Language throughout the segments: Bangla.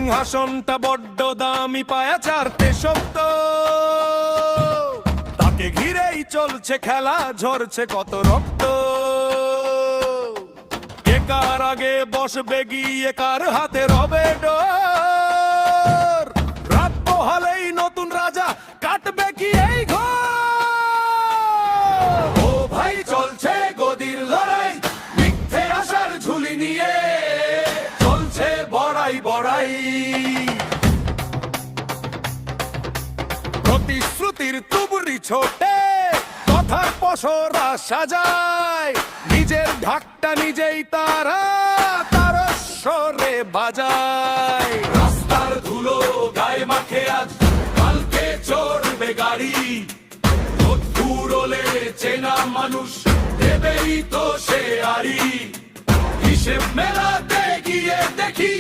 সিংহাসনটা বড্ড দামি পায়া চারটে শব্দ, তাকে ঘিরেই চলছে খেলা, ঝরছে কত রক্ত। কে কার আগে বসবে গিয়ে, কার হাতে রবে ডোর। রাত পোহালেই নতুন রাজা কাটবে কি এই ঘর। ও ভাই চলছে গদির লড়াই, মিথ্যে আশার ঝুলি নিয়ে চলছে বড়াই বড়াই। প্রতিশ্রুতির তুবড়ি ছোটে, কথার পসরা সাজায়, নিজের ঢাকটা নিজেই তারা তার স্বরে বাজায়। রাস্তার ধুলো গায়ে মাখে আজ, কালকে চড়বে গাড়ি। রোলে চেনা মানুষ দেবেই তো সে আড়ি। হিসেব মেলাতে গিয়ে দেখি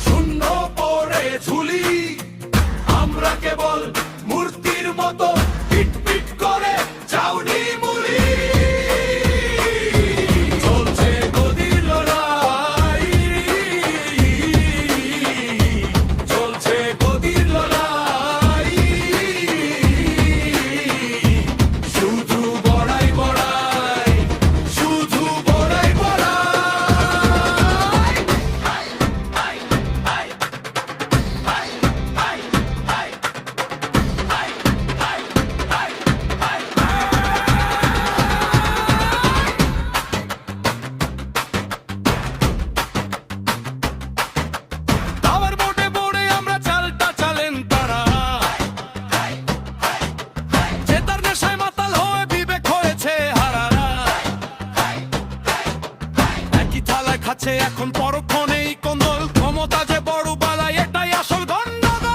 শূন্য পড়ে ঝুলি। আমরা কেবল মূর্তির মতো পিট পিট করে চাউনি মুলি। চলছে গদির লড়াই, চলছে গদির লড়াই। শুধু বড়াই বড়াই, শুধু বড়াই বড়াই। দাবার বোটে পড়ে আমরা চালটা চালেন তারা, জেতার নেশায় মাতাল হয়ে বিবেক হয়েছে হারারা। একই থালায় খাচ্ছে এখন পরক্ষণেই কোন্দল, ক্ষমতা যে বড় বালাই এটাই আসল গন্ডগোল।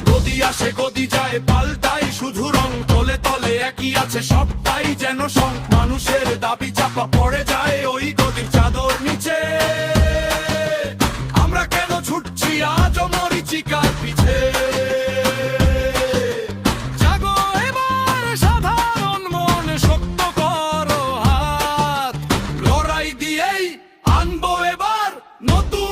গদি আসে গদি যায় পাল্টাই, শুধু রং তলে তলে একই আছে সবটাই যেন সং। মানুষের দাবি চাপা পড়ে যায় ওই গদির চাদর নিচে। আমরা কেন ছুটছি আজও মরিচিকার পিছে। জাগো এবার সাধারণ মন, শক্ত করো হাত, লড়াই দিয়েই আনবো এবার নতুন